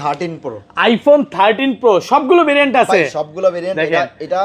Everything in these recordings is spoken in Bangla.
13 প্রো, আইফোন 13 প্রো সবগুলো ভেরিয়েন্ট আছে, সবগুলো ভেরিয়েন্ট।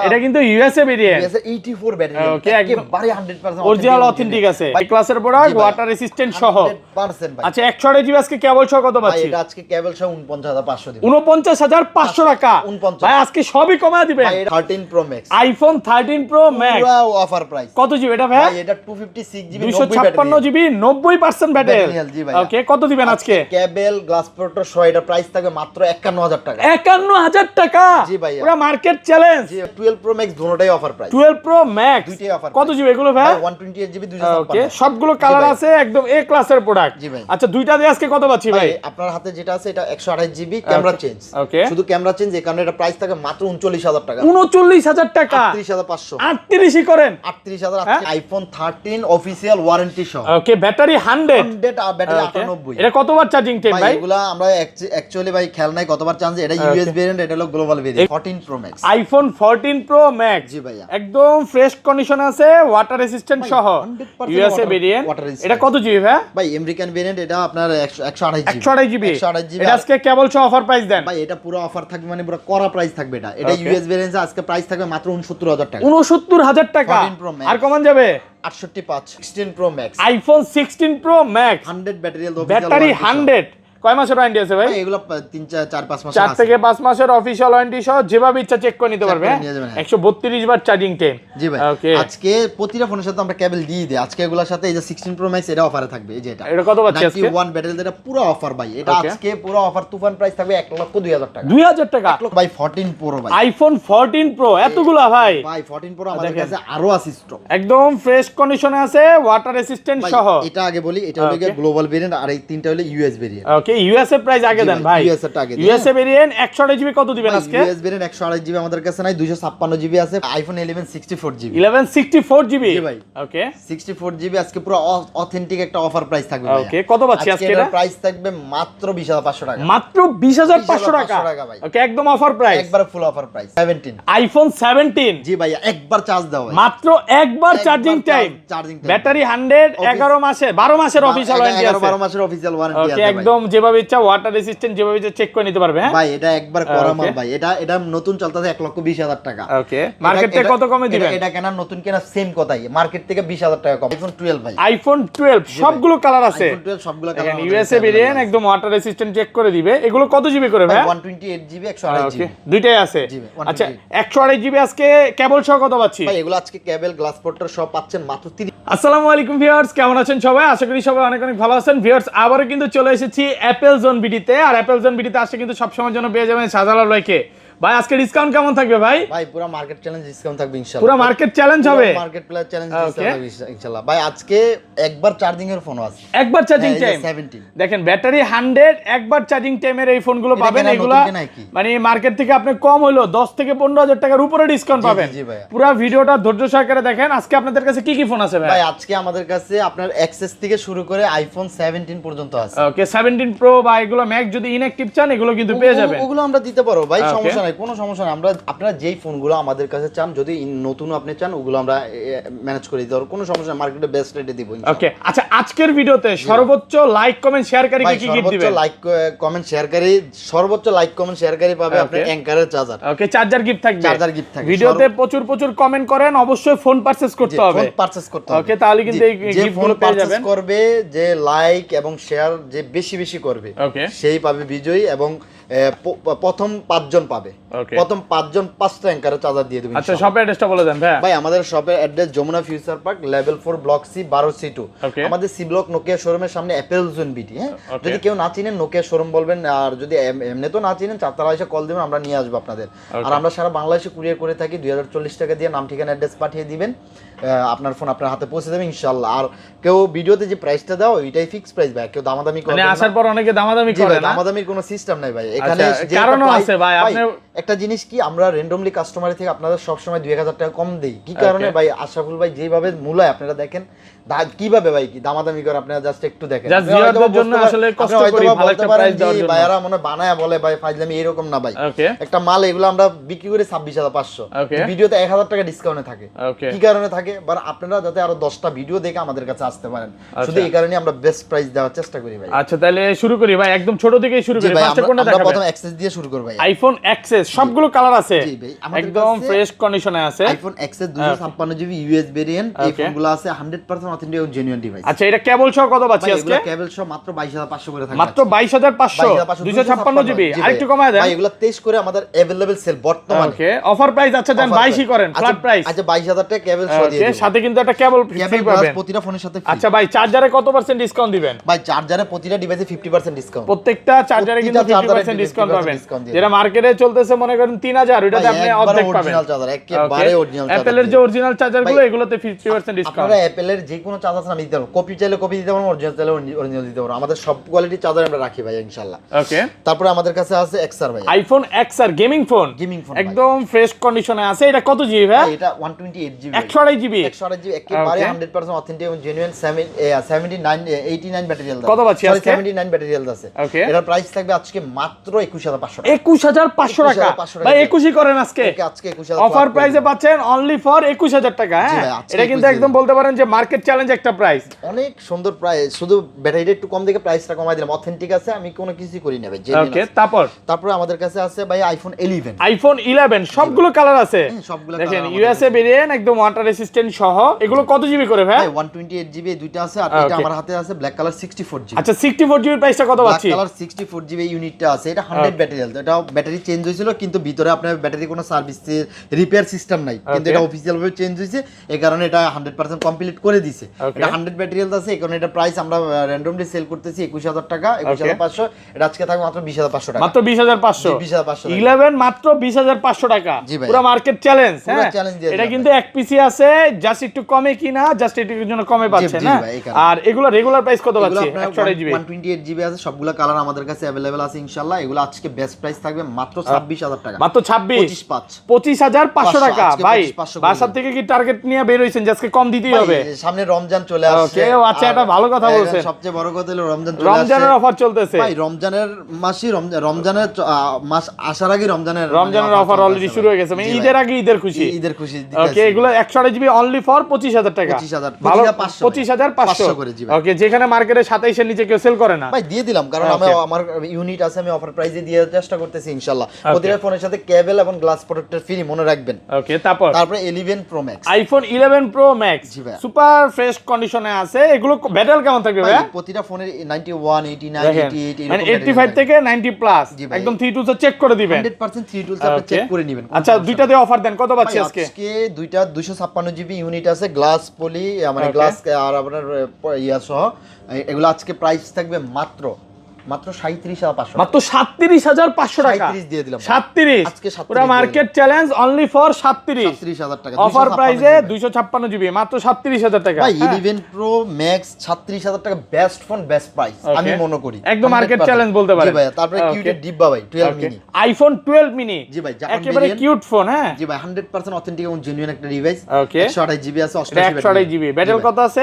এটা কিন্তু ইউএসএ ভেরিয়েন্ট, ইউএসএ 84 ব্যাটারি, ওকে, একেবারে 100% অরিজিনাল অথেন্টিক আছে, এই ক্লাসের প্রোডাক্ট, ওয়াটার রেসিস্ট্যান্ট সহ 100% ভাই। আচ্ছা 128 জিবি আজকে কেবল সহ কত ভাই পাচ্ছি? এটা আজকে কেবল সহ 49500 দিব। 49500 টাকা 49। ভাই আজকে সবই কমায় দিবেন। ভাই এটা 13 pro max, iPhone 13 pro max পুরো অফার প্রাইস। কত জিবি এটা ভাই? ভাই এটা 256 জিবি 256 জিবি 90% ব্যাটারি, জি ভাই। ওকে, কত দিবেন আজকে? কেবল গ্লাস প্রোটেক্টর সহ এটা প্রাইস থাকবে মাত্র 51000 টাকা। 51000 টাকা, জি ভাই, পুরো মার্কেট চ্যালেঞ্জ। জি 12 প্রো ম্যাক্স দুটোটাই অফার প্রাইস। 12 প্রো ম্যাক্স দুইটাই অফার। কত জিবি এগুলো ভাই? 128 জিবি ওকে, 256। সবগুলো কালার আছে, একদম এ ক্লাসের প্রোডাক্ট। জি ভাই। আচ্ছা দুইটা দিয়ে আজকে কত পাচ্ছি ভাই? আপনার হাতে যেটা আছে এটা 128 জিবি ক্যামেরা চেঞ্জ, ওকে, শুধু ক্যামেরা চেঞ্জ, এই কারণে এটা প্রাইস থাকে মাত্র 39000 টাকা। 39000 টাকা, 38500, 38ই করেন 38000। আইফোন 13 অফিশিয়াল ওয়ারেন্টি সহ, ওকে, ব্যাটারি 100 ব্যাটারি 98। এটা কতবার চার্জিং টাইম ভাই ভাই? এগুলা আমরা অ্যাকচুয়ালি ভাই খেয়াল নাই কতবার চান্স। এটা ইউএস ভেরিয়েন্ট, এটা হলো global variant 14 pro max. IPhone 14 pro max, জি ভাইয়া, একদম ফ্রেশ কন্ডিশন আছে, ওয়াটার রেসিস্ট্যান্ট সহ, 100% ইউএসএ ভেরিয়েন্ট। water resistant। এটা কত জিবি ভাই? ভাই আমেরিকান ভেরিয়েন্ট, এটা আপনার 128 জিবি। 128 GB, 128 GB. এটা আজকে কেবল সহ অফার প্রাইস দেন ভাই এটা পুরো অফার থাকবে, মানে পুরো করা প্রাইস থাকবে। এটা ইউএস ভেরিয়েন্ট, আজকে প্রাইস থাকবে মাত্র 69000 টাকা। 69000 টাকা, 14 Pro Max। আর কমান যাবে? 685। 16 pro max, iPhone 16 pro max, 100 battery, battery 100, কয় মাসের ওয়ারেন্টি আছে ভাই? এগুলো 3 4 5 মাস 4 থেকে 5 মাসের অফিশিয়াল ওয়ারেন্টি সহ যেভাবে ইচ্ছা চেক করে নিতে পারবে। 132 বার চার্জিং টাইম। জি ভাই, ওকে, আজকে প্রতিটা ফোনের সাথে আমরা কেবল দিয়ে দিই। আজকে এগুলোর সাথে এই যে 16 প্রো ম্যাক্স এটা অফারে থাকবে। এই যে এটা কত পাচ্ছি আজকে? 91 ব্যাটারি, এটা পুরো অফার ভাই। এটা আজকে পুরো অফার তুফান প্রাইস থাকবে 1,02,000 টাকা। 2000 টাকা ভাই 14 প্রো ভাই, আইফোন 14 প্রো এতগুলা ভাই? ভাই 14 প্রো আমাদের কাছে আরো আছে স্টক, একদম ফ্রেশ কন্ডিশনে আছে, ওয়াটার রেসিস্ট্যান্ট সহ। এটা আগে বলি, এটা হলো গ্লোবাল ভেরিয়েন্ট, আর এই তিনটা হলো ইউএস ভেরিয়েন্ট। ওকে, ইউএসএ প্রাইস আগে দেন ভাই। ইউএসএ ভেরিয়েন্ট 128 জিবি কত দিবেন আজকে? ইউএস ভেরিয়েন্ট 128 জিবি আমাদের কাছে নাই, 256 জিবি আছে। আইফোন 11 64 জিবি, 11 64 জিবি, জি ভাই। ওকে, 64 জিবি আজকে পুরো অথেন্টিক একটা অফার প্রাইস থাকবে ভাই। ওকে, কত পাচ্ছি আজকে? এটা প্রাইস থাকবে মাত্র 20500 টাকা, মাত্র 20500 টাকা ভাই। ওকে, একদম অফার প্রাইস, একবার ফুল অফার প্রাইস। 17 আইফোন 17, জি ভাই, একবার চার্জ দাও ভাই, মাত্র একবার চার্জিং টাইম, ব্যাটারি 100, 11 মাসে 12 মাসের অফিশিয়াল ওয়ারেন্টি আছে। 12 মাসের অফিশিয়াল ওয়ারেন্টি আছে ওকে, ভাই। একদম যেভাবে ইচ্ছা ওয়াটার রেসিস্ট্যান্ট যেভাবে ইচ্ছা চেক করে নিতে পারবে। হ্যাঁ ভাই এটা একবার করা মাল ভাই। এটা নতুন চলতেছে 1,20,000 টাকা। ওকে, মার্কেট থেকে কত কমে দিবেন? এটা কেনা নতুন কেনা সেম কথাই, মার্কেট থেকে 20,000 টাকা কম। আইফোন 12 ভাই, আইফোন 12 সবগুলো কালার আছে, আইফোন 12 সবগুলো কালার। ইউএসএ ভেরিয়েন্ট, একদম ওয়াটার রেসিস্ট্যান্ট চেক করে দিবে। এগুলো কত জিবি করে ভাই? 128 জিবি 128 জিবি, দুইটাই আছে। আচ্ছা 128 জিবি আজকে কেবল সহ কত পাচ্ছি ভাই? এগুলো আজকে কেবল গ্লাস পোর্টার সব পাচ্ছেন মাত্র 30। আসসালামু আলাইকুম ভিউয়ার্স, কেমন আছেন সবাই? আশা করি সবাই অনেক অনেক ভালো আছেন। ভিউয়ার্স আবারও কিন্তু চলে এসেছি অ্যাপেল জোন বিডিতে, আর অ্যাপেল জোন বিডিতে আসলে কিন্তু সবসময়ের জন্য পেয়ে যাবেন শাহজালাল ভাইকে। ভাই আজকে ডিসকাউন্ট কেমন থাকবে ভাই? ভাই পুরো মার্কেট চ্যালেঞ্জ ডিসকাউন্ট থাকবে ইনশাআল্লাহ। পুরো মার্কেট চ্যালেঞ্জ হবে, মার্কেট প্লেয়ার চ্যালেঞ্জ ডিসকাউন্ট ইনশাআল্লাহ। ভাই আজকে একবার চার্জিং এর ফোন আছে, একবার চার্জিং টাইম 17 দেখেন, ব্যাটারি 100, একবার চার্জিং টাইমের এই ফোনগুলো পাবেন। এগুলা মানে মার্কেট থেকে আপনি কম হলো 10 থেকে 15,000 টাকার উপরে ডিসকাউন্ট পাবেন। পুরো ভিডিওটা ধৈর্য সহকারে দেখেন। আজকে আপনাদের কাছে কি কি ফোন আছে ভাই? ভাই আজকে আমাদের কাছে আপনার এক্সেস থেকে শুরু করে আইফোন 17 পর্যন্ত আছে। ওকে, 17 প্রো বা এগুলো ম্যাক্স যদি ইনঅ্যাকটিভ চান এগুলো কিন্তু পেয়ে যাবেন। ওগুলো আমরা দিতে পারো ভাই, সমস্যা নাই, কোনো সমস্যা নাই। আমরা আপনারা যেই ফোনগুলো আমাদের কাছে চান, যদি নতুন আপনি চান ওগুলো আমরা ম্যানেজ করে দিতে পারবো, কোনো সমস্যা নাই। মার্কেটে বেস্ট রেটে দিব ইনশাআল্লাহ। ওকে, আচ্ছা আজকের ভিডিওতে সর্বোচ্চ লাইক কমেন্ট শেয়ারকারীকে কি গিফট দিবেন? সর্বোচ্চ লাইক কমেন্ট শেয়ারকারী, সর্বোচ্চ লাইক কমেন্ট শেয়ারকারী পাবে আপনার অ্যাঙ্কারের চার্জার। ওকে, চার্জার গিফট থাকবে, চার্জার গিফট থাকবে। ভিডিওতে প্রচুর প্রচুর কমেন্ট করেন, অবশ্যই ফোন পারচেজ করতে হবে, ফোন পারচেজ করতে হবে। ওকে, তাহলে কিন্তু এই গিফটগুলো পেয়ে যাবেন। করবে যে লাইক এবং শেয়ার যে বেশি বেশি করবে, ওকে, সেই পাবে বিজয়ী, এবং প্রথম 5 জন পাবে। প্রথম 5 জন 5টা অ্যাঙ্কারের চার্জার দিয়ে দেবেন। আচ্ছা শপের অ্যাড্রেসটা বলে দেন ভাই। ভাই আমাদের শপের address Jamuna future park, level 4, block C, 12C2। আমাদের সি ব্লক নোকিয়া শোরুমের সামনে অ্যাপেল জোন বিডি। হ্যাঁ, যদি কেউ না চিনেন নোকিয়া শোরুম বলবেন, আর যদি এমনি তো না চিনেন চারতলা এসে কল দিবেন, আমরা নিয়ে আসবো আপনাদের। আর আমরা সারা বাংলাদেশে কুরিয়ার করে থাকি। 2040 টাকা দিয়ে নাম ঠিকানা অ্যাড্রেস পাঠিয়ে দিবেন, আপনার ফোন আপনার হাতে পৌঁছে দেবে ইনশাআল্লাহ। আর কেউ ভিডিওতে যে প্রাইসটা দাও ওইটাই ফিক্স প্রাইস ভাই, কেউ দামাদামি করে মানে আসার পর অনেকে দামাদামি করে না, দামাদামির কোনো সিস্টেম নাই ভাই এখানে। কারণও আছে ভাই, আপনি একটা জিনিস কি আমরা র্যান্ডমলি কাস্টমারের থেকে আপনাদের সবসময় 2000 টাকা কম দেই, কি কারণে ভাই? আশরাফুল ভাই যেভাবে মূলায় আপনারা দেখেন কিভাবে ভাই কি দামাদামি করে আপনারা জাস্ট একটু দেখেন, জাস্ট ভিউয়ারদের জন্য আসলে কষ্ট করি ভালো একটা প্রাইস দেওয়ার জন্য। ভাইয়ারা মনে বানায়া বলে ভাই ফাইজলামি এরকম না ভাই। একটা মাল এগুলো আমরা বিক্রি করে 26500, ভিডিওতে 1000 টাকা ডিসকাউন্টে থাকে। কি কারণে থাকে? বাট আপনারা যাতে আরো 10টা ভিডিও দেখে আমাদের কাছে আসতে পারেন, শুধু এই কারণে আমরা বেস্ট প্রাইস দেওয়ার চেষ্টা করি ভাই। আচ্ছা তাহলে শুরু করি ভাই, একদম ছোট থেকেই শুরু করি। ফার্স্টে কোনটা দেখাবেন? আমরা প্রথম এক্সেস দিয়ে শুরু করব ভাই। আইফোন এক্সএস সবগুলো কালার আছে, জি ভাই আমাদের একদম ফ্রেশ কন্ডিশনে আছে। IPhone XS 256GB US variant, এই ফোনগুলো আছে 100% অথেন্টিক এবং জেনুইন ডিভাইস। আচ্ছা এটা কেবল সহ কত পাচ্ছি আজকে? কেবল সহ মাত্র 22500 করে থাকে, মাত্র 22500 256GB। আরেকটু কমায় দেন ভাই, এগুলো 23 করে আমাদের अवेलेबल সেল বর্তমানে। ওকে অফার প্রাইস আচ্ছা দেন 22 করেন ফ্ল্যাট প্রাইস। আচ্ছা 22000 টাকা কেবল সহ দিয়ে দিন, সাথে কিন্তু একটা কেবল ফ্রি পাবেন প্রতিটা ফোনের সাথে। আচ্ছা ভাই চার্জারে কত পার্সেন্ট ডিসকাউন্ট দিবেন? ভাই চার্জারে প্রতিটা ডিভাইসে 50% ডিসকাউন্ট, প্রত্যেকটা চার্জারে কিন্তু 50% ডিসকাউন্ট পাবেন। যেটা মার্কেটে চলতেছে মনে করেন 3000, ওটাতে আপনি অর্ধেক পাবেন। অরিজিনাল চার্জার একেবারে অরিজিনাল চার্জার। অ্যাপলের যে অরিজিনাল চার্জারগুলো এগুলোতে 50% ডিসকাউন্ট। আপনারা অ্যাপলের যে কোনো চার্জার আমি দিতে পারবো, কপি চাইলে কপি দিতে পারবো, অরিজিনাল চাইলে অরিজিনাল দিতে পারবো। আমাদের সব কোয়ালিটি চার্জার আমরা রাখি ভাই ইনশাআল্লাহ। ওকে তারপরে আমাদের কাছে আছে এক্সআর ভাই, আইফোন এক্সআর গেমিং ফোন একদম ফ্রেশ কন্ডিশনে আছে। এটা কত জিবি ভাই? এটা 128GB 128GB একেবারে 100% অথেন্টিক এবং জেনুইন। 89 ব্যাটারি হেলথ কত পাচ্ছি আজকে? 79 ব্যাটারি হেলথ আছে। এটার প্রাইস থাকবে আজকে মাত্র 21500 টাকা। 21500 টাকা ভাই, 21ই করেন আজকে। ওকে আজকে 21000 অফার প্রাইসে পাচ্ছেন অনলি ফর 21000 টাকা। হ্যাঁ এটা কিন্তু একদম বলতে পারেন যে মার্কেট চ্যালেঞ্জ একটা প্রাইস, অনেক সুন্দর প্রাইস। শুধু ব্যাটারিটা একটু কম দেখে প্রাইসটা কমাই দিলাম, অথেন্টিক আছে, আমি কোনো কিছু করি না ভাই। ওকে তারপর আমাদের কাছে আছে ভাই আইফোন 11 সবগুলো কালার আছে সবগুলো দেখেন, ইউএসএ ভেরিয়েন্ট একদম ওয়াটার রেসিস্ট্যান্ট সহ। এগুলো কত জিবি করে ভাই? 128GB দুইটা আছে, আর এটা আমার হাতে আছে ব্ল্যাক কালার 64GB। আচ্ছা 64GB প্রাইসটা কত পাচ্ছি? ব্ল্যাক কালার 64GB ইউনিটটা আছে, এটা 100 ব্যাটারি হেলথ। এটা ব্যাটারি চেঞ্জ হয়েছিল কিন্তু ভিতরে আপনার ব্যাটারি কোনো সার্ভিস রিপেয়ার সিস্টেম নাই, কিন্তু এটা অফিশিয়াল ভাবে চেঞ্জ হয়েছে, এই কারণে এটা 100% কমপ্লিট করে দিয়েছে। এটা 100 ব্যাটারি হেলথ আছে, এই কারণে এটা প্রাইস আমরা র্যান্ডমলি সেল করতেছি 21000 টাকা, 21500। এটা আজকে থাকবে মাত্র 20500 টাকা, মাত্র 20500। 11 মাত্র 20500 টাকা, পুরো মার্কেট চ্যালেঞ্জ। হ্যাঁ এটা কিন্তু এক পিসি আছে, জাস্ট একটু কমে কিনা, জাস্ট এটার জন্য কমে পাচ্ছে না। আর এগুলো রেগুলার প্রাইস কত পাচ্ছি? 128GB আছে, সবগুলো কালার আমাদের কাছে अवेलेबल আছে ইনশাআল্লাহ। এগুলো আজকে বেস্ট প্রাইস থাকবে মাত্র 26000 টাকা, মাত্র 25500 টাকা। ভাই বাসা থেকে কি টার্গেট নিয়ে বের হইছেন যে আজকে কম দিতেই হবে? সামনে রমজান চলে আসছে। ওকে আচ্ছা এটা ভালো কথা বলছেন। সবচেয়ে বড় কথা হলো রমজান চলে আসছে, রমজানের অফার চলতেছে ভাই। রমজানের মাসই রমজানের মাস আসার আগে রমজানের অফার অলরেডি শুরু হয়ে গেছে, মানে ঈদের আগে ঈদের খুশি। ওকে এগুলো 128GB অনলি ফর 25000 টাকা, 25500 করে জি। ওকে যেখানে মার্কেটে 27 এর নিচে কেউ সেল করে না ভাই, দিয়ে দিলাম, কারণ আমি আমার ইউনিট আছে, আমি অফার প্রাইসে দিয়ে চেষ্টা করতেছি ইনশাআল্লাহ। প্রতিটা ফোনের সাথে কেবল এবং গ্লাস প্রোটেক্টর ফ্রি, মনে রাখবেন। ওকে তারপরে 11 Pro Max, iPhone 11 Pro Max super fresh কন্ডিশনে আছে। এগুলো ব্যাটারি কেমন থাকবে ভাই? প্রতিটা ফোনের 91 89 88 মানে 85 থেকে 90 প্লাস একদম 3 টুলস চেক করে দিবেন, 100% 3 টুলস আপনি চেক করে নেবেন। আচ্ছা দুইটাতে অফার দেন, কত পাচ্ছি আজকে? আজকে দুইটা 256GB ইউনিট আছে, গ্লাস পলি মানে গ্লাস আর আপনার ইয়া সহ। এগুলো আজকে প্রাইস থাকবে মাত্র 37500, মাত্র 37500 টাকা। 37 দিয়ে দিলাম 37 আজকে। পুরো মার্কেট চ্যালেঞ্জ অনলি ফর 37000 টাকা, অফার প্রাইসে 256GB মাত্র 37000 টাকা। ভাই 11 Pro Max 37000 টাকা, বেস্ট ফোন বেস্ট প্রাইস আমি মনে করি, একদম মার্কেট চ্যালেঞ্জ বলতে পারেন। জি ভাই তারপরে কিউট ডিব্বা ভাই 12 মিনি, আইফোন 12 মিনি। জি ভাই একেবারে কিউট ফোন। হ্যাঁ জি ভাই 100% অথেন্টিক এবং জেনুইন একটা ডিভাইস। ওকে 128GB আছে, 128GB ব্যাটারি কত আছে?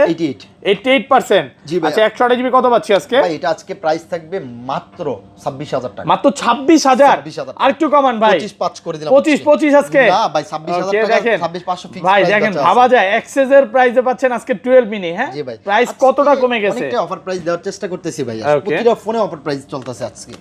88%। জি ভাই আচ্ছা 128GB কত পাচ্ছি আজকে? ভাই এটা আজকে প্রাইস থাকবে মাত্র 26000 টাকা, মাত্র 26000। আর একটু কমান ভাই, 25 করে দিলাম। 25 আজকে না ভাই 26000 টাকা, 26500 ফিক্স ভাই দেখেন ভাবা যায় এক্সেস এর প্রাইসে পাচ্ছেন আজকে 12 মিনি। হ্যাঁ প্রাইস কতটা কমে গেছে, অনেকটা অফার প্রাইস দেওয়ার চেষ্টা করতেছি ভাই। প্রতিটা ফোনে অফার প্রাইস চলতেছে আজকে।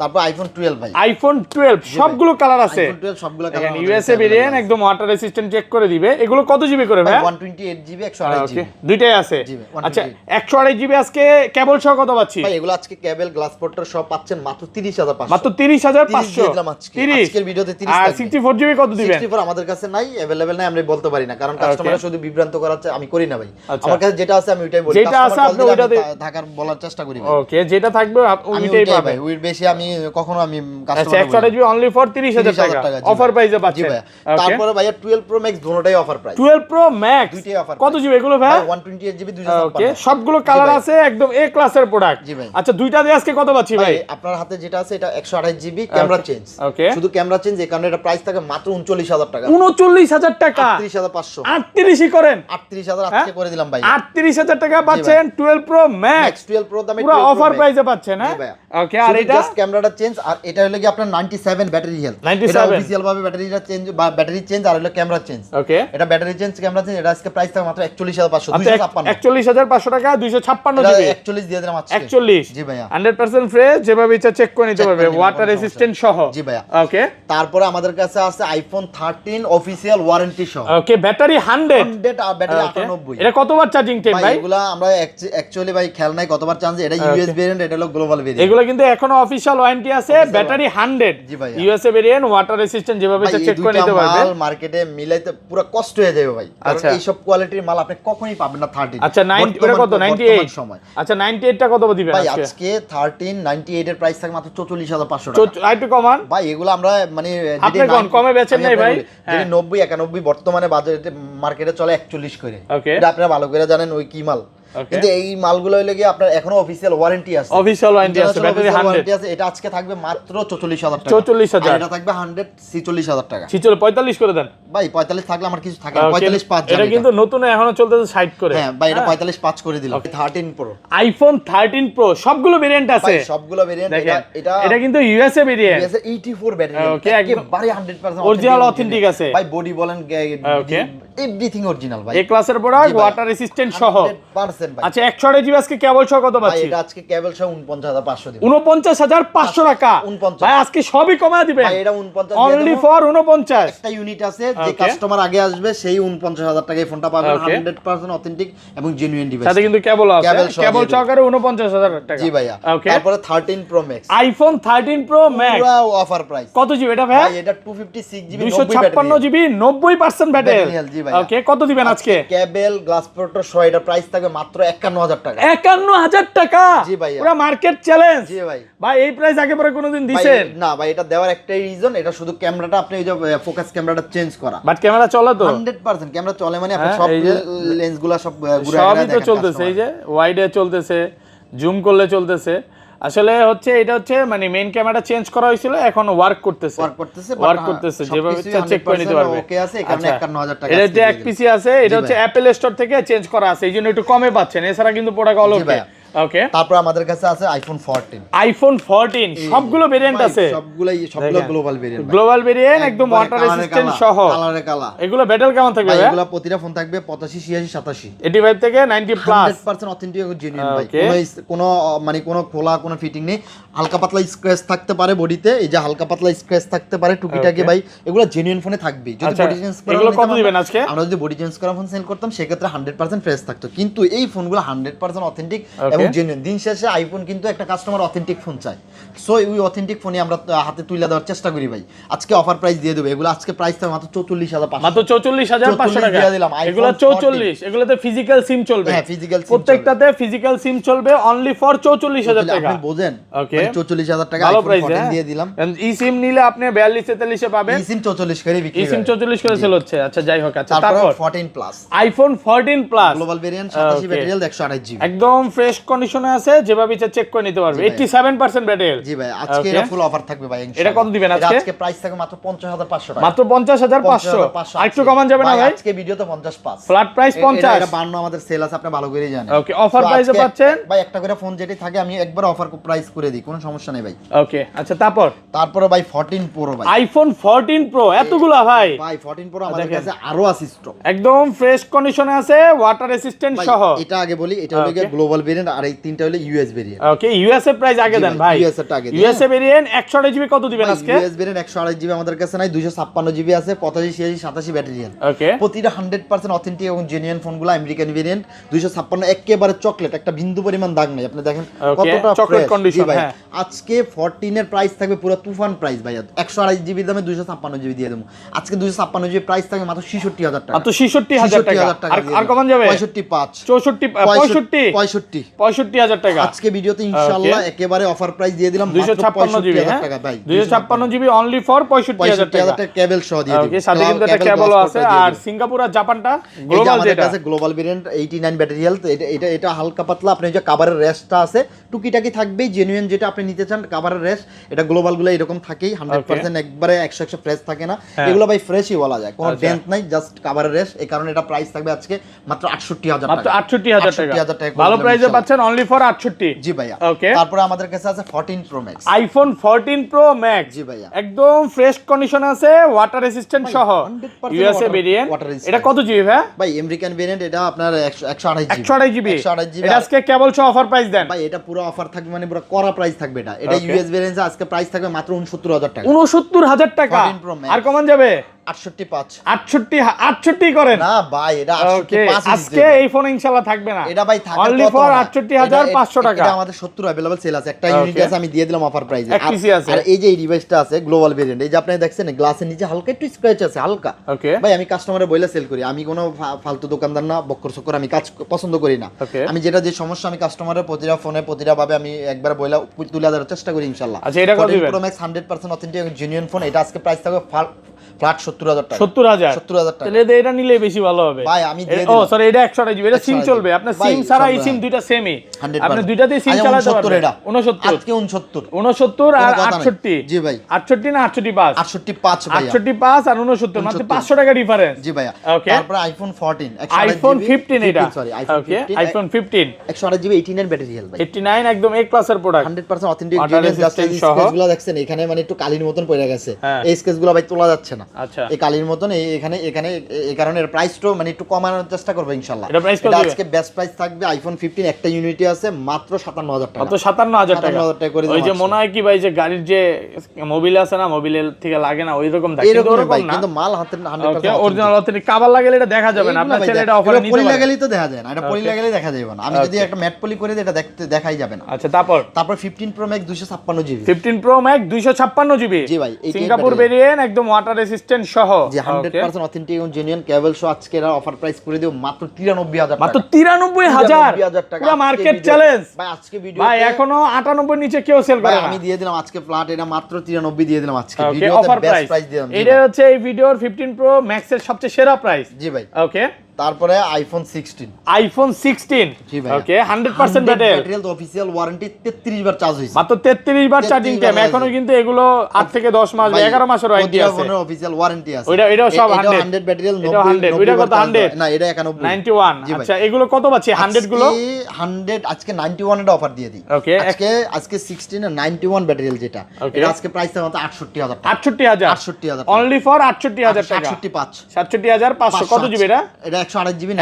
তারপর আইফোন 12 ভাই, আইফোন 12 সবগুলো কালার আছে, আইফোন 12 সবগুলো কালার। ইউএসএ ভেরিয়েন্ট একদম ওয়াটার রেসিস্ট্যান্ট চেক করে দিবে। এগুলো কত জিবি করে ভাই? 128GB 128GB দুইটাই আছে। আচ্ছা 128GB আজকে কেবল সহ কত পাচ্ছি ভাই? এগুলো আজকে কেবল গ্লাস পোর্টার সব পাচ্ছেন মাত্র 30500, মাত্র 30500 দিলাম আজকের ভিডিওতে 30 আর 64GB কত দিবেন? 64 আমাদের কাছে নাই, अवेलेबल নাই, আমরা বলতে পারি না, কারণ কাস্টমাররা শুধু বিভ্রান্ত করাচ্ছে, আমি করি না ভাই। আমার কাছে যেটা আছে আমি ওইটাই বলি, যেটা আছে আপনি ওইটাতে ঢাকার বলার চেষ্টা করি। ওকে যেটা থাকবে ওইটাই পাবেন, ওই বেশি আমি কখনো আমি কাস্টমার 128GB অনলি ফর 30000 টাকা অফার প্রাইসে পাচ্ছেন। তারপরে ভাইয়া 12 Pro Max দুটোটাই অফার প্রাইস। 12 Pro Max দুটোই অফার। কত জিবি এগুলো ভাই? 128GB 256। ওকে সবগুলো কালার আছে, একদম এ ক্লাসের প্রোডাক্ট। আচ্ছা দুইটা দিয়ে আজকে কত পাচ্ছি ভাই? আপনার হাতে যেটা আছে এটা 128 জিবি ক্যামেরা চেঞ্জ। ওকে, শুধু ক্যামেরা চেঞ্জ, এই কারণে এটা প্রাইস থাকে মাত্র 39000 টাকা। 39000 টাকা, 38500, 38ই করেন, 38000 আজকে করে দিলাম ভাই। 38000 টাকা পাচ্ছেন 12 প্রো ম্যাক্স, 12 প্রো দামে পুরো অফার প্রাইসে পাচ্ছেন। হ্যাঁ ওকে, আর এটা জাস্ট ক্যামেরাটা চেঞ্জ, আর এটা হলো কি আপনার 97 ব্যাটারি হেলথ। এটা অফিশিয়াল ভাবে ব্যাটারিটা চেঞ্জ বা ব্যাটারি চেঞ্জ, আর হলো ক্যামেরা চেঞ্জ। ওকে, এটা ব্যাটারি চেঞ্জ ক্যামেরা চেঞ্জ, এটা আজকে প্রাইস থাকে মাত্র 41500, 256। 41500 টাকা, 256 জিবি, 41 দিয়ে দিলাম আজকে। 41, জি ভাইয়া, 100% ফ্রেশ, যেভাবে ইচ্ছা চেক করে নিতে পারবে, ওয়াটার রেজিস্ট্যান্ট সহ। জি ভাইয়া। ওকে, তারপরে আমাদের কাছে আছে আইফোন 13 অফিশিয়াল ওয়ারেন্টি সহ। ওকে, ব্যাটারি 100 আর ব্যাটারি 98। এটা কতবার চার্জিং টাইম ভাই? এগুলা আমরা অ্যাকচুয়ালি ভাই খেয়াল নাই কতবার চার্জ, এটা ইউএস ভেরিয়েন্ট, এটা হলো গ্লোবাল ভেরিয়েন্ট। এগুলো কিন্তু এখনো অফিশিয়াল ওয়ারেন্টি আছে, ব্যাটারি 100। জি ভাইয়া, ইউএসএ ভেরিয়েন্ট, ওয়াটার রেজিস্ট্যান্ট, যেভাবে ইচ্ছা চেক করে নিতে পারবে। মাল মার্কেটে মিলাইতে পুরো কষ্ট হয়ে যাবে ভাই, কারণ এই সব কোয়ালিটির মাল আপনি কখনোই পাবেন না 13। আচ্ছা 90 এটা কত? 98 সময়। আচ্ছা 98 টা কত দিবেন ভাই? আজকে আজকে 13 98 এর প্রাইস থাকে মাত্র 44500 টাকা। একটু কমান ভাই, এগুলো আমরা মানে আপনি কোন কমে বেচেন নাই ভাই? যদি 90 91 বর্তমানে বাজারে মার্কেটে চলে 41 করে। ওকে, এটা আপনারা ভালো করে জানেন ওই কি মাল। কিন্তু এই মালগুলো হইলে কি আপনার এখনো অফিশিয়াল ওয়ারেন্টি আছে, অফিশিয়াল ওয়ারেন্টি আছে, ব্যাটারি 100 আছে। এটা আজকে থাকবে মাত্র 44000 টাকা। 44000, এটা থাকবে 146,000 টাকা। 45 করে দেন ভাই। 45 থাকলে আমার কিছু থাকে না, 45.5 এটা কিন্তু নতুন এখনো চলতেছে 60 করে। হ্যাঁ ভাই, এটা 45.5 করে দিলাম। 13 প্রো, আইফোন 13 প্রো সবগুলো ভেরিয়েন্ট আছে, ভাই সবগুলো ভেরিয়েন্ট। এটা কিন্তু ইউএসএ ভেরিয়েন্ট, 84 ব্যাটারি, ওকে, একেবারে 100% অরিজিনাল অথেন্টিক আছে ভাই। বডি বলেন, এভরিথিং অরিজিনাল ভাই, এ ক্লাসের প্রোডাক্ট, ওয়াটার রেজিস্ট্যান্ট সহ 100% ভাই। আচ্ছা 128 জিবি আজকে কেবল সহ কত ভাই পাচ্ছি? এটা আজকে কেবল সহ 49500 দিব। 49500 টাকা 49 ভাই, আজকে সবই কমায় দিবেন ভাই। এটা 49 অনলি ফর 49। একটা ইউনিট আছে, যে কাস্টমার আগে আসবে সেই 49000 টাকায় ফোনটা পাবেন, 100% অথেন্টিক এবং জেনুইন ডিভাইস। সাথে কিন্তু কেবল আছে, কেবল সহকারে 49000 টাকা। জি ভাইয়া। তারপরে 13 pro max, iPhone 13 pro max পুরো অফার প্রাইস। কত জিবি এটা ভাই? এটা 256 জিবি, 256 জিবি, 90% ব্যাটারি। জি ভাই। ওকে, কত দিবেন আজকে? কেবল গ্লাস প্রোটেক্টর সহ এটা প্রাইস থাকবে মাত্র 51000 টাকা। 51000 টাকা, জি ভাইয়া, পুরো মার্কেট চ্যালেঞ্জ। জি ভাই। ভাই এই প্রাইস আগে পরে কোনোদিন দিবেন না ভাই, এটা দেওয়ার একটাই রিজন, এটা শুধু ক্যামেরাটা আপনি এই যে ফোকাস ক্যামেরাটা চেঞ্জ করা। বাট ক্যামেরা চলে তো 100% ক্যামেরা চলে, মানে আপনি সব লেন্সগুলো সব ঘুরে সবই তো চলতেছে, এই যে ওয়াইডে চলতেছে, জুম করলে চলতেছে। আসলে হচ্ছে এটা হচ্ছে মানে মেইন ক্যামেরাটা চেঞ্জ করা হয়েছিল, এখন ওয়ার্ক করতেছে যেভাবে চেক করে নিতে পারবে। ওকে আছে, এখানে 51000 টাকা। এটা যে এক পিসি আছে, এটা হচ্ছে অ্যাপল স্টোর থেকে চেঞ্জ করা আছে, এইজন্য একটু কমে পাচ্ছেন, এছাড়া কিন্তু প্রোডাক্ট অল ওকে। ওকে, তারপর আমাদের কাছে আছে আইফোন 14। আইফোন 14 সবগুলো ভেরিয়েন্ট আছে, সবগুলো গ্লোবাল ভেরিয়েন্ট, গ্লোবাল ভেরিয়েন্ট, একদম ওয়াটার রেজিস্ট্যান্ট সহ, কালারে কালা। এগুলো ব্যাটারি কেমন থাকবে ভাই? এগুলো প্রতিটা ফোন থাকবে 85 86 87, 85 থেকে 90 প্লাস, 100% অথেন্টিক এবং জেনুইন ভাই। কোনো মানে কোনো খোলা কোনো ফিটিং নেই। হালকা পাতলা স্ক্র্যাচ থাকতে পারে বডিতে, এই যে হালকা পাতলা স্ক্র্যাচ থাকতে পারে টুকিটাকি ভাই, এগুলো জেনুইন ফোনে থাকবে। যদি বডি চেঞ্জ করা, এগুলো কত দিবেন আজকে? আমরা যদি বডি চেঞ্জ করা ফোন সেল করতাম সেক্ষেত্রে 100% ফ্রেশ থাকতো, কিন্তু এই ফোনগুলো 100% অথেন্টিক এবং জেনুইন। দিন শেষে আইফোন কিন্তু একটা কাস্টমার অথেন্টিক ফোন চায়, সো ওই অথেন্টিক ফোনে আমরা হাতে তুলে দেওয়ার চেষ্টা করি ভাই। আজকে অফার প্রাইস দিয়ে দেব, এগুলো আজকে প্রাইস থাকে মাত্র 44500, মাত্র 44500 টাকা দিয়ে দিলাম। এগুলো 44, এগুলোতে ফিজিক্যাল সিম চলবে। হ্যাঁ, ফিজিক্যাল সিম প্রত্যেকটাতে ফিজিক্যাল সিম চলবে, অনলি ফর 44000 টাকা। আপনি বোঝেন, ওকে, 44000 টাকা ভালো আইফোন প্রাইস 14 দিয়ে দিলাম। ই সিম নিলে আপনি 42 43 এ পাবেন, ই সিম 44 করে বিক্রি ই সিম 44 করে সেল হচ্ছে। আচ্ছা যাই হোক, আচ্ছা তারপর 14 plus, iPhone 14 plus global variant, 87 battery health, 128 GB, একদম ফ্রেশ কন্ডিশনে আছে, যেভাবে ইচ্ছা চেক করে নিতে পারবে। 87% ব্যাটারি। জি ভাই, আজকে এটা ফুল অফার থাকবে ভাই ইনশাআল্লাহ। এটা কত দিবেন আজকে? আজকে প্রাইস থাকবে মাত্র 50500 টাকা, মাত্র 50500। আরেকটু কমান যাবে না ভাই? আজকে ভিডিওতে 55 ফ্ল্যাট প্রাইস 50। এটা 52 আমাদের সেল আছে, আপনি ভালো করেই জানেন। ওকে, অফার প্রাইসে পাচ্ছেন ভাই। একটা করে ফোন যেটি থাকে আমি একবার অফার প্রাইস করে দিই, কোনো সমস্যা নেই ভাই। ওকে, আচ্ছা তারপরে ভাই 14 প্রো ভাই, আইফোন 14 প্রো এতগুলা ভাই 14 প্রো আমাদের কাছে আরো আছে স্টক, একদম ফ্রেশ কন্ডিশনে আছে, ওয়াটার রেসিস্ট্যান্ট সহ। এটা আগে বলি, এটা হলো গ্লোবাল ভেরিয়েন্ট, আর এই তিনটা হলো ইউএস ভেরিয়েন্ট। ওকে, ইউএসএ প্রাইস আগে দেন ভাই, ইউএসএ ভেরিয়েন্ট 128 জিবি কত দিবেন আজকে? ইউএস ভেরিয়েন্ট 128 জিবি আমাদের কাছে নাই, 256 জিবি আছে, 85 86 87 ব্যাটারি হেলথ। ওকে, প্রতিটা 100% অথেন্টিক এবং জেনুইন ফোনগুলো আমেরিকান ভেরিয়েন্ট, 256 একেবারে চকলেট, একটা বিন্দু পরিমাণ দাগ নাই। আপনি দেখেন কতটা চকলেট কন্ডিশন। হ্যাঁ, আজকে 14 এর প্রাইস থাকবে পুরো তুফান প্রাইস ভাই, 128 জিবি দামে 256 জিবি দিয়ে দেবো। আজকে 256 জিবি প্রাইস থাকবে মাত্র 66000 টাকা, মাত্র 66000 টাকা। আর কমান যাবে? 65 64 65 65 65000 টাকা আজকে ভিডিওতে ইনশাআল্লাহ একেবারে অফার প্রাইস দিয়ে দিলাম 256 জিবি টাকা ভাই 256 জিবি অনলি ফর 65000 টাকা কেবল সহ দিয়ে দিই ওকে সাথে কিন্তু একটা কেবলও আছে আর সিঙ্গাপুর আর জাপানটা গ্লোবাল যেটা আছে গ্লোবাল ভেরিয়েন্ট 89 ব্যাটারি হেলথ এটা হালকা পাতলা আপনি যে কভারের রেস্টটা আছে টুকিটাকি থাকবে জেনুইন যেটা আপনি নিতে চান কভারের রেস্ট এটা গ্লোবাল গুলো এরকম থাকেই 100% একবারে 100 ফ্রেশ থাকে না এগুলো ভাই ফ্রেশই বলা যায় কোনো ডেন্ট নাই জাস্ট কভারের রেস্ট এই কারণে এটা প্রাইস থাকবে আজকে মাত্র 68000 টাকা মাত্র 68000 টাকা ভালো প্রাইসে পাচ্ছেন অনলি ফর 68 জি ভাইয়া ওকে তারপরে আমাদের কাছে আছে 14 pro max iPhone 14 pro max জি ভাইয়া একদম ফ্রেশ কন্ডিশন আছে ওয়াটার রেসিস্ট্যান্ট সহ ইউএসএ ভেরিয়েন্ট এটা কত জিবি ভাই আমেরিকান ভেরিয়েন্ট এটা আপনার 128 জিবি এটা আজকে কেবল সহ অফার প্রাইস দেন ভাই এটা পুরো অফার থাকবে মানে পুরো করা প্রাইস থাকবে এটা ইউএস ভেরিয়েন্ট আজকে প্রাইস থাকবে মাত্র 69000 টাকা 69000 টাকা আর কমান যাবে 68 করেন না ভাই এটা 68 আজকে এই ফোন ইনশাআল্লাহ থাকবে না এটা ভাই থাকবে অনলি ফর 68500 টাকা এটা আমাদের 70 अवेलेबल সেল আছে একটা ইউনিট আছে আমি দিয়ে দিলাম অফার প্রাইসে আছে আর এই যে এই ডিভাইসটা আছে গ্লোবাল ভেরিয়েন্ট এই যে আপনি দেখছেন গ্লাসের নিচে হালকা একটু স্ক্র্যাচ আছে হালকা ওকে ভাই আমি কাস্টমারে বইলা সেল করি আমি কোনো ফালতু দোকানদার না বক্কর সকর আমি কাজ পছন্দ করি না আমি যেটা যে সমস্যা আমি কাস্টমারের প্রতিটা ফোনে প্রতিটা ভাবে আমি একবার বইলা তুলে দেওয়ার চেষ্টা করি ইনশাআল্লাহ আচ্ছা এটা কত দিবেন pro max 100% authentic genuine phone এটা আজকে প্রাইস থাকবে ফ্ল্যাট 70000 টাকা 70000 টাকা তাহলে এটা নিলে বেশি ভালো হবে ভাই আমি দিয়ে দিলাম সরি এটা 128 জিবি এটা সিম চলবে আপনার সিম ছাড়া এই সিম দুইটা সেমই আপনি দুইটাতে সিম চালাতে পারবেন 69 আজকে 69 69 আর 68 জি ভাই 68 না 68 68 ভাই 68 আর 69 মাত্র 500 টাকা ডিফারেন্স জি ভাইয়া ওকে তারপর আইফোন 14 আইফোন 15 এটা sorry okay iPhone 15 128 GB 89 battery health ভাই 89 একদম এ ক্লাসের প্রোডাক্ট 100% অথেন্টিক জেনুইন জাস্ট এই স্কেচগুলো দেখছেন এখানে মানে একটু কালির মতন পড়ে গেছে এই স্কেচগুলো ভাই তোলা যাচ্ছে না আচ্ছা এই কালির মতন এখানে এই কারণে এর প্রাইসটা মানে একটু কমানোর চেষ্টা করব ইনশাআল্লাহ এটা প্রাইস কত আজকে বেস্ট প্রাইস থাকবে আইফোন 15 একটা ইউনিটি আছে মাত্র 57000 টাকা মাত্র 57000 টাকা করে ওই যে মনে হয় কি ভাই যে গাড়ির যে মোবিল আছে না মোবিলের থেকে লাগে না ওই রকম দেখতে ওরকম না কিন্তু মাল হাতে 100% অরিজিনাল অথেন্টিক কভার লাগালে এটা দেখা যাবে না আপনার ছেলে এটা অফারে নিতে পলি লাগালেই তো দেখা যায় না এটা পলি লাগালেই দেখা যাবে না আমি যদি একটা ম্যাট পলি করে দিই এটা দেখাই যাবে না আচ্ছা তারপর 15 pro max 256 GB 15 pro max 256 GB জি ভাই সিঙ্গাপুর ভেরিয়েন্ট একদম ওয়াটার রেসিস্ট্যান্ট সহ জি 100% অথেন্টিক এবং জেনুইন কেবল সহ আজকে এর অফার প্রাইস করে দিও মাত্র 93000 টাকা মাত্র 93000 টাকা পুরো মার্কেট চ্যালেঞ্জ ভাই আজকে ভিডিও ভাই এখনো 98 এর নিচে কেউ সেল করে না আমি দিয়ে দিলাম আজকে ফ্ল্যাট এটা মাত্র 93 দিয়ে দিলাম আজকে ভিডিওতে বেস্ট প্রাইস দিলাম এটা হচ্ছে এই ভিডিওর 15 প্রো ম্যাক্স এর সবচেয়ে সেরা প্রাইস জি ভাই ওকে তারপরে আইফোন 16 জি ভাই ওকে 100% ব্যাটারি হেলথ অফিশিয়াল ওয়ারেন্টি 33 বার চার্জ হইছে মাত্র 33 বার চার্জিং টাইম এখনো কিন্তু এগুলো 8 থেকে 10 মাস 11 মাসের ওয়ারেন্টি আছে ফোনের অফিশিয়াল ওয়ারেন্টি আছে এটাও সব 100 ব্যাটারি হেলথ 100 ওইটা কত 100 না এটা 91 আচ্ছা এগুলো কত পাচ্ছি 100 গুলো 100 আজকে 91 এর অফার দিয়ে দিই ওকে আজকে 16 আর 91 ব্যাটারি হেলথ যেটা এটা আজকে প্রাইস থাকবে 68000 টাকা 68000 অনলি ফর 68000 টাকা 67500 কত জিবি এটা 128 জিবি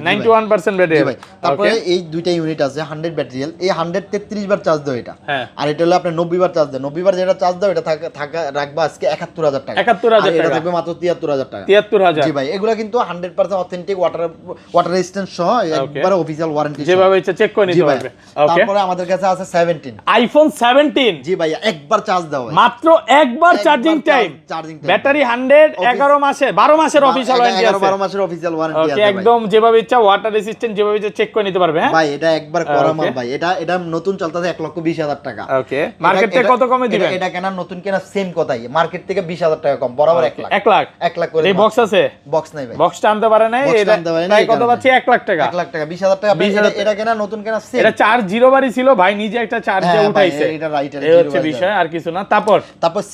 91% ব্যাটারি ভাই তারপরে এই দুইটা ইউনিট আছে 100 ব্যাটারি হেলথ এই 133 বার চার্জ দাও এটা আর এটা হলো আপনি 90 বার চার্জ দাও 90 বার যেটা চার্জ দাও এটা থাকা রাখবা আজকে 71000 টাকা 71000 এটা থাকবে মাত্র 73000 টাকা 73000 জি ভাই এগুলা কিন্তু 100% অথেন্টিক ওয়াটার রেজিস্ট্যান্ট সহ একবার অফিশিয়াল ওয়ারেন্টি যেভাবে ইচ্ছা চেক করে নিতে পারবে ওকে তারপরে আমাদের কাছে আছে 17 আইফোন 17 জি ভাই একবার চার্জ দাও মাত্র একবার চার্জিং টাইম ব্যাটারি 100 11 মাসে 12 মাসের অফিশিয়াল ওয়ারেন্টি আছে 12 মাসের অফিশিয়াল ওয়ারেন্টি আছে ওকে একদম যেভাবে ইচ্ছা ওয়াটার রেজিস্ট্যান্ট যেভাবে ইচ্ছা চেক করে নিতে পারবে হ্যাঁ ভাই এটা একবার করা মাল ভাই এটা নতুন চলতেছে 1,20,000 টাকা ওকে মার্কেট থেকে কত কমে দিবেন এটা কেনা নতুন কেনা সেম কথাই মার্কেট থেকে 20000 টাকা কম বরাবর 1 লাখ 1 লাখ করে এই বক্স আছে বক্স নাই ভাই বক্সটা আনতে পারে নাই এটা তাই কত পাচ্ছি 1 লাখ টাকা 1 লাখ টাকা 20000 টাকা এটা কেনা নতুন কেনা সেম এটা চার্জ জিরো বারই ছিল ভাই নিজে একটা চার্জ দিয়ে উঠাইছে এটা রাইট এই হচ্ছে বিষয় আর কিছু না তারপর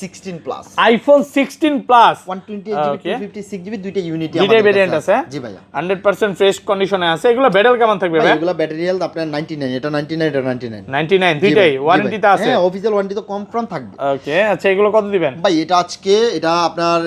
16 plus iPhone 16 plus 128 GB 256 GB দুইটা ইউনিটি আমাদের ভেরিয়েন্ট আছে জি ভাই 100% ফ্রেশ কন্ডিশনে আছে এগুলো ব্যাটারি কেমন থাকবে ভাই এগুলো ব্যাটারি হেলথ আপনার 99 এটা 99 এটা 99 দুইটাই ওয়ারেন্টিতে আছে হ্যাঁ অফিশিয়াল ওয়ারেন্টি তো কনফার্ম থাকবে ওকে আচ্ছা এগুলো কত দিবেন ভাই এটা আজকে এটা আপনার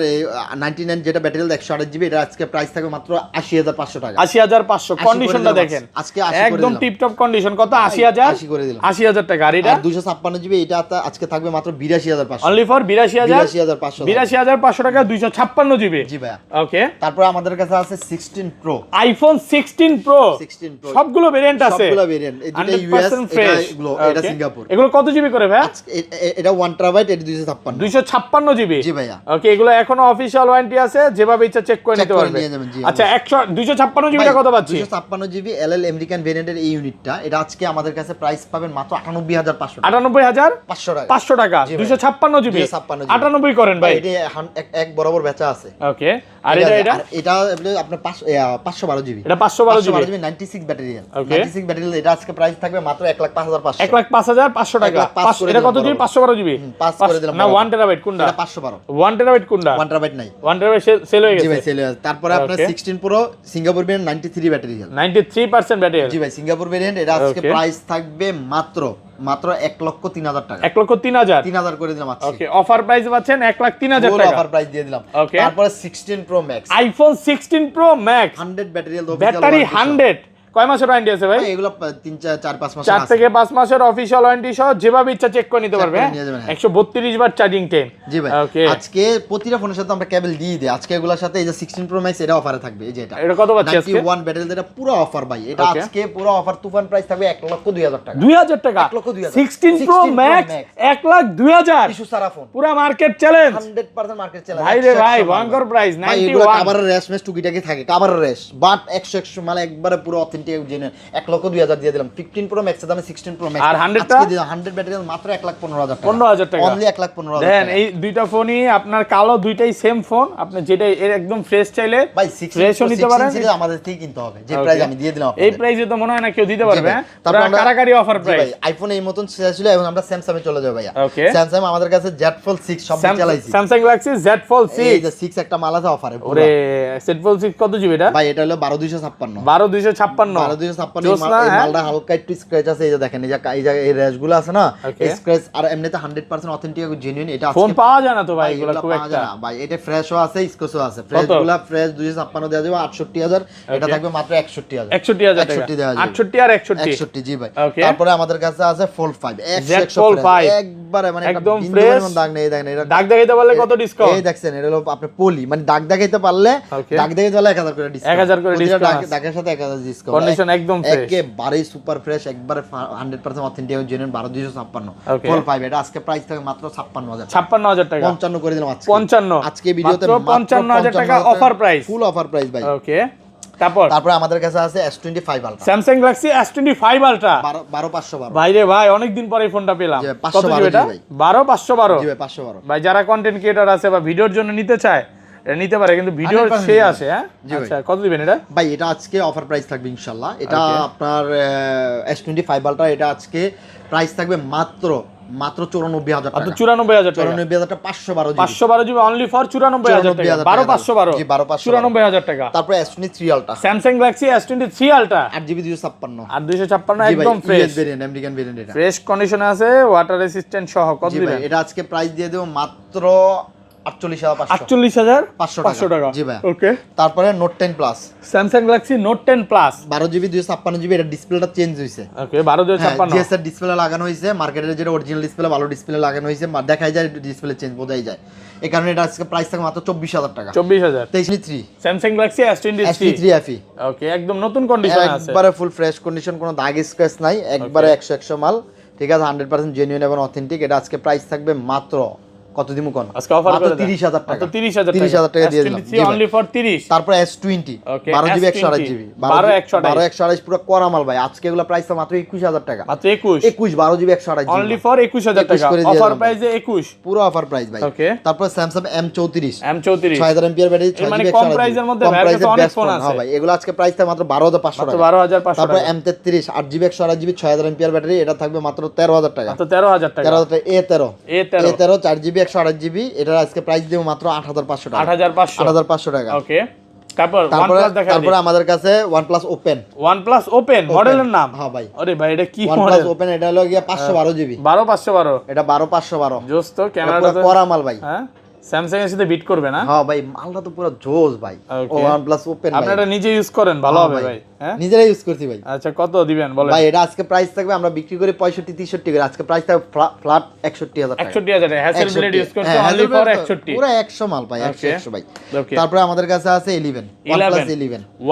99 যেটা ব্যাটারি হেলথ 128 জিবি এটা আজকে প্রাইস থাকবে মাত্র 80500 টাকা 80500 কন্ডিশনটা দেখেন আজকে 80 একদম টিপ টপ কন্ডিশন কত 80000 80 করে দিলাম 80000 টাকা আর এটা 256 জিবি এটা আজকে থাকবে মাত্র 82500 অনলি ফর 82500 82500 টাকা 256 জিবি জি ভাই ওকে তারপর আমাদের কাছে আছে 16 প্রো, আইফোন 16 প্রো 16 প্রো সবগুলো ভেরিয়েন্ট আছে, সবগুলো ভেরিয়েন্ট। এটা ইউএস, এটা সিঙ্গাপুর। এগুলো কত জিবি করে ভাই? এটা 1 টেরাবাইট, এটা 256 256 জিবি। জি ভাইয়া। ওকে, এগুলো এখনো অফিশিয়াল ওয়ারেন্টি আছে, যেভাবে ইচ্ছা চেক করে নিতে পারবে। আচ্ছা 256 জিবিটা কত পাচ্ছি? 256 জিবি এলএল আমেরিকান ভেরিয়েন্টের এই ইউনিটটা, এটা আজকে আমাদের কাছে প্রাইস পাবেন মাত্র 98500 টাকা। 98500 টাকা 256 জিবি 98 করেন ভাই। এটা এক বরাবর বেচা আছে। ওকে, আর এটা আপনার 512 জিবি, এটা 512 জিবি 96 ব্যাটারি। 96 ব্যাটারি, এটা আজকে প্রাইস থাকবে মাত্র 1,05,500 1,05,500 টাকা। এটা কত জিবি? 512 জিবি। 5 করে দিলাম না 1 টেরাবাইট কোনটা? এটা 512। 1 টেরাবাইট কোনটা? 1 টেরাবাইট নাই, 1 টেরাবাইট সেল হয়ে গেছে। জি ভাই, সেল হয়ে গেছে। তারপরে আপনার 16 pro Singapore variant 93 battery, 93% battery. জি ভাই, সিঙ্গাপুর ভেরিয়েন্ট, এটা আজকে প্রাইস থাকবে মাত্র 1,03,000 টাকা। 1,03,000 করে দিলাম আজকে। ওকে, অফার প্রাইস পাচ্ছেন 1,03,000 টাকা। অফার প্রাইস দিয়ে দিলাম। তারপরে 16 pro max, iPhone 16 pro max 100 battery, battery 100। কয় মাসের ওয়ারেন্টি আছে ভাই? এগুলো 3-4-5 মাস, 4 থেকে 5 মাসের অফিশিয়াল ওয়ারেন্টি সহ যেভাবে ইচ্ছা চেক করে নিতে পারবে। 132 বার চার্জিং টাইম। জি ভাই। আজকে প্রতিটা ফোনের সাথে আমরা কেবল দিয়ে দিই। আজকে এগুলোর সাথে এই যে 16 প্রো ম্যাক্স, এটা অফারে থাকবে। এই যে এটা কত পাচ্ছি আজকে? 91 ব্যাটারি, এটা পুরো অফার ভাই। এটা আজকে পুরো অফার তুফান প্রাইস থাকবে 1,02,000 টাকা। 2000 টাকা। 16 প্রো ম্যাক্স 1,02,000 ইস্যু সারা ফোন, পুরো মার্কেট চ্যালেঞ্জ, 100% মার্কেট চ্যালেঞ্জ ভাই রে ভাই, ভয়ঙ্কর প্রাইস। 91 কাভারের রেশ মেশ টুকিটাকি থাকে, কাভারের রেশ, বাট 100 মানে একবারে পুরো অথেন্টিক জেনুইন। 1,02,000 দিয়ে দিলাম। 15 প্রো ম্যাক্সের দামে 16 প্রো ম্যাক্স, আর 100টা 100 ব্যাটারি মাত্র 1,15,000 টাকা। 15,000 টাকা অনলি 1,15,000 টাকা। দেন এই দুইটা ফোনই আপনার কালো, দুইটাই সেম ফোন। আপনি যেটা এর একদম ফ্রেশ চাইলে ভাই ফ্রেশও নিতে পারেন, আমাদের থেকে কিনতে হবে। যে প্রাইস আমি দিয়ে দিলাম, এই প্রাইসে তো মনে হয় না কেউ দিতে পারবে। তারপর কারাকারি অফার প্রাইস। আইফোন এই মতন ছিল, এবং আমরা স্যামসাং এ চলে যাব ভাইয়া। ওকে, স্যামসাং আমাদের কাছে Z Fold 6 সব চালাইছি। স্যামসাং গ্যালাক্সি Z Fold 6, এই যে 6 একটা মাল আছে অফারে। ওরে Z Fold 6 কত জিবি এটা ভাই? এটা হলো 12256। 12256 এই মালটা হালকা একটু স্ক্র্যাচ আছে। এই যে দেখেন, এই যে এই র্যাশগুলো আছে না, এই স্ক্র্যাচ। আর এমনিতে 100% অথেন্টিক এবং জেনুইন। এটা ফোন পাওয়া যায় না তো ভাই, এগুলো খুব একটা ভাই। এটা ফ্রেশও আছে, স্কোসও আছে। ফ্রেশগুলো ফ্রেশ 256 দেওয়া যাবে 68000। এটা থাকবে মাত্র 61000 টাকা। 68 আর 61। জি ভাই। তারপরে আমাদের কাছে আছে Fold 5 একবারে মানে একদম ফ্রেশ, দাগ নেই। দেখেন এটা দাগ দেখাইতে পারলে কত ডিসকাউন্ট? এই দেখছেন, এটা হলো আপনি পলি, মানে দাগ দেখাইতে পারলে, দাগ দেখাইতে পারলে 1000 করে ডিসকাউন্ট। 1000 করে ডিসকাউন্ট, দাগের সাথে 1000 ডিসকাউন্ট। কন্ডিশন একদম ফ্রেশ, একেবারে সুপার ফ্রেশ, একবারে 100% অথেন্টিক এবং জেনুইন। 12256 Fold 5, এটা আজকে প্রাইস থাকে মাত্র 56000 টাকা। 55 করে দিলাম আজকে। 55 আজকে ভিডিওতে মাত্র 55000 টাকা offer price, full offer price ভাই। ওকে, তারপরে আমাদের কাছে আছে S25 Ultra, Samsung Galaxy S25 Ultra 12512। ভাই রে ভাই, অনেক দিন পরে এই ফোনটা পেলাম। কত জিবি এটা? 12512। জি ভাই, 512। ভাই যারা কন্টেন্ট ক্রিয়েটর আছে বা ভিডিওর জন্য নিতে চায়, এটা নিতে পারে, কিন্তু ভিডিও সে আসে। হ্যাঁ, আচ্ছা, কত দিবেন এটা? ভাই এটা আজকে অফার প্রাইস থাকবে ইনশাআল্লাহ। এটা আপনার S25 Ultra, এটা আজকে প্রাইস থাকবে মাত্র 94000 টাকা। 94000 টাকা। 94000 টাকা 512 জিবি অনলি ফর 94000 টাকা। 12512 জি 12512 94000 টাকা। তারপর S23 Ultra, Samsung Galaxy S23 Ultra 8GB 256 আর 256 একদম ফ্রেশ ভেরিয়েন্ট, আমেরিকান ভেরিয়েন্ট। এটা ফ্রেশ কন্ডিশনে আছে, ওয়াটার রেসিস্ট্যান্ট সহ। কত দিবেন? এটা আজকে প্রাইস দিয়ে দেব মাত্র 48500 টাকা। জি ভাই। ওকে, তারপরে Note 10 Plus, Samsung Galaxy Note 10 Plus 12GB 256GB। এটা ডিসপ্লেটা চেঞ্জ হইছে। ওকে, 12256 জিএসআর ডিসপ্লে লাগানো হইছে। মার্কেটের যেটা অরিজিনাল ডিসপ্লে, ভালো ডিসপ্লে লাগানো হইছে, দেখাই যায় ডিসপ্লে চেঞ্জ, বোঝাই যায়। এই কারণে এটা আজকে প্রাইস থাকে মাত্র 24000 টাকা। 24000 23 Samsung Galaxy S23 FE। ওকে, একদম নতুন কন্ডিশনে আছে, একবারে ফুল ফ্রেশ কন্ডিশন, কোনো দাগ স্ক্র্যাচ নাই, একবারে 100 মাল, ঠিক আছে, 100% জেনুইন এবং অথেন্টিক। এটা আজকে প্রাইস থাকবে মাত্র কত দিমু কোন? আজকে অফার করে 30000 টাকা। 30000 টাকা দিয়ে দিলাম। জি অনলি ফর 30। তারপর S20 12GB 128GB 128 পুরো করা মাল ভাই। আজকে এগুলা প্রাইস মাত্র 21000 টাকা। মাত্র 21 12GB 128GB অনলি ফর 21000 টাকা। অফার প্রাইসে 21, পুরো অফার প্রাইস ভাই। ওকে, তারপর Samsung M34 6000 mAh battery, 6GB মানে কম প্রাইসের মধ্যে অনেক ফোন আছে। হ্যাঁ ভাই, এগুলো আজকে প্রাইস থাকে মাত্র 12500 টাকা। 12500 তারপর টাকা। M33 8GB 128GB 6000 mAh battery, এটা থাকবে মাত্র 13000 টাকা। মাত্র 13000 টাকা। 13000 টাকা। A13 4GB 128GB, এটা আজকে প্রাইস দেব মাত্র 8500 টাকা। 8500 টাকা। ওকে, তারপর তারপর আমাদের কাছে OnePlus Open মডেলের নাম। হ্যাঁ ভাই। আরে ভাই, এটা কি OnePlus মডেল? Open, এটা হলো গিয়া 512GB 12512। এটা 12512 জোস তো, ক্যামেরাটা তো করা মাল ভাই। হ্যাঁ, স্যামসাং এর সাথে বিট করবে না? হ্যাঁ ভাই, মালটা তো পুরো জোস ভাই। OnePlus Open আপনি এটা নিজে ইউজ করেন, ভালো হবে ভাই। হ্যাঁ নিজেরাই ইউজ করছি ভাই। আচ্ছা কত দিবেন বলেন ভাই এটা আজকে প্রাইস থাকবে, আমরা বিক্রি করি 65-63 করে, আজকে প্রাইস থাকবে ফ্ল্যাট 61,000 টাকা। 61,000 হ্যাসেল ব্লেড ইউজ করছে অনলি ফর 61 পুরো 100 মাল ভাই, 100 ভাই। তারপরে আমাদের কাছে আছে 11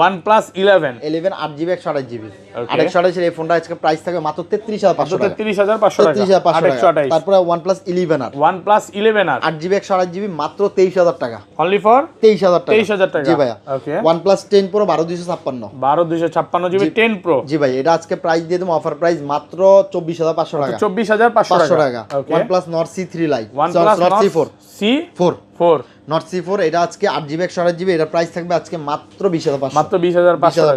OnePlus 11 8GB 128GB 828 এর এই ফোনটা আজকে প্রাইস থাকবে মাত্র 33,500 টাকা। 33,500 টাকা। 33,500 টাকা। তারপরে OnePlus 11R 8GB 128GB মাত্র 23,000 টাকা। অনলি ফর 23,000 টাকা। 23,000 টাকা। জি ভাইয়া। ওকে। OnePlus 10 Pro 12256 12256GB 10 Pro। জি ভাই, এটা আজকে প্রাইস দিয়ে দেবো অফার প্রাইস মাত্র 24,500 টাকা। 24,500 টাকা। OnePlus Nord C3 Lite OnePlus Nord C4 C4 Nord C4 এটা আজকে 8GB 128GB, এটা প্রাইস থাকবে আজকে মাত্র 20,500 মাত্র 20,500